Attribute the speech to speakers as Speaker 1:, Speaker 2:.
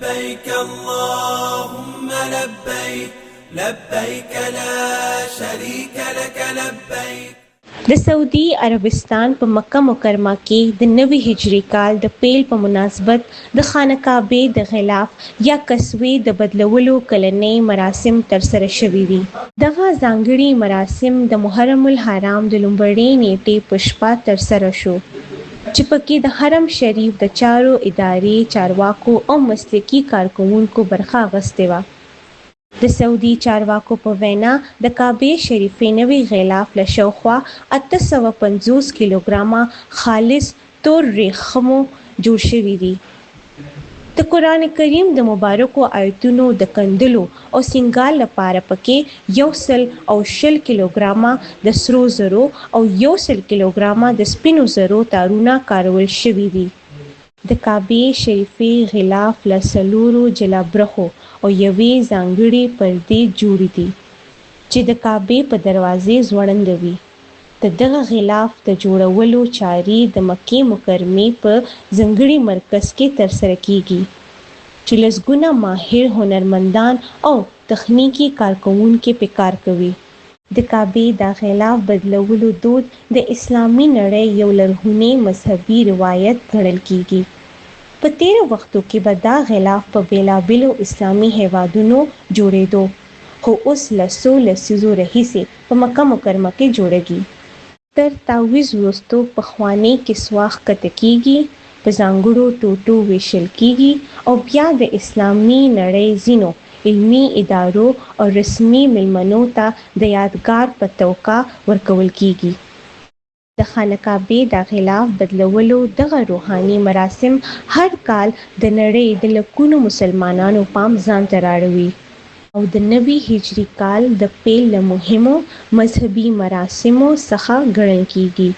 Speaker 1: لبيك اللهم لبيك لبيك لا شريك لك لبيك.
Speaker 2: د سعودي عربستان په مکه مکرمه کې د نوي هجري کال د پیل په مناسبت د خانه کعبه د غلاف یا کسوې د بدلولو کلنۍ مراسم ترسره شوي دي. دغه ځانګړي مراسم د محرم الحرام د لومړۍ نیټې په شپه ترسره شو چې پکې د حرم شریف د چارو ادارې چارواکو او مسلکي کارکوونکو برخه اخیستې وه. د سعودي چارواکو په وینا د کعبې شریفې نوي غلاف له شاوخوا 850 کیلوګرامه خالص تور ورېښمو جوړ شوي دي. د قرآن کریم د مبارکو آیتونو د کندلو او سینګار لپاره پکې 120 کیلوګرامه د سرو زرو او 100 کیلوګرامه د سپینو زرو تارونه کارول شوي دي. د کعبې شریفې غلاف له 4 جلا برخو او یوې ځانګړې پردې جوړې دي چې د کعبې په دروازې ځوړندوي. د دغه غلاف د جوړولو چارې د مکې مکرمې په ځانګړي مرکز کې ترسره کیږي چې لسګونه ماهر هنرمندان او تخنیکي کارکوونکي په کار کوي. د کعبې د غلاف بدلولو دود د اسلامي نړۍ یو لرغونی مذهبي روایت ګڼل کیږي. په تیرو وختو کې به دا غلاف په بیلابیلو اسلامي هیوادونو جوړېدو، خو اوس لسو لسیزو راهیسې په مکه مکرمه کې جوړېږي. تر تعویض وروسته پخوانۍ کسوه ښکته کیږي، په ځانګړو ټوټو ویشل کیږي او بیا د اسلامي نړۍ ځینو علمي ادارو او رسمي میلمنو ته د یادګار په توګه ورکول کیږي. د خانه کعبې د غلاف بدلولو دغه روحاني مراسم هر کال د نړۍ د لکونو مسلمانانو پام ځان ته راړوي او د نوي هجري کال د پیل له مهمو مذهبي مراسمو څخه ګڼل کیږي.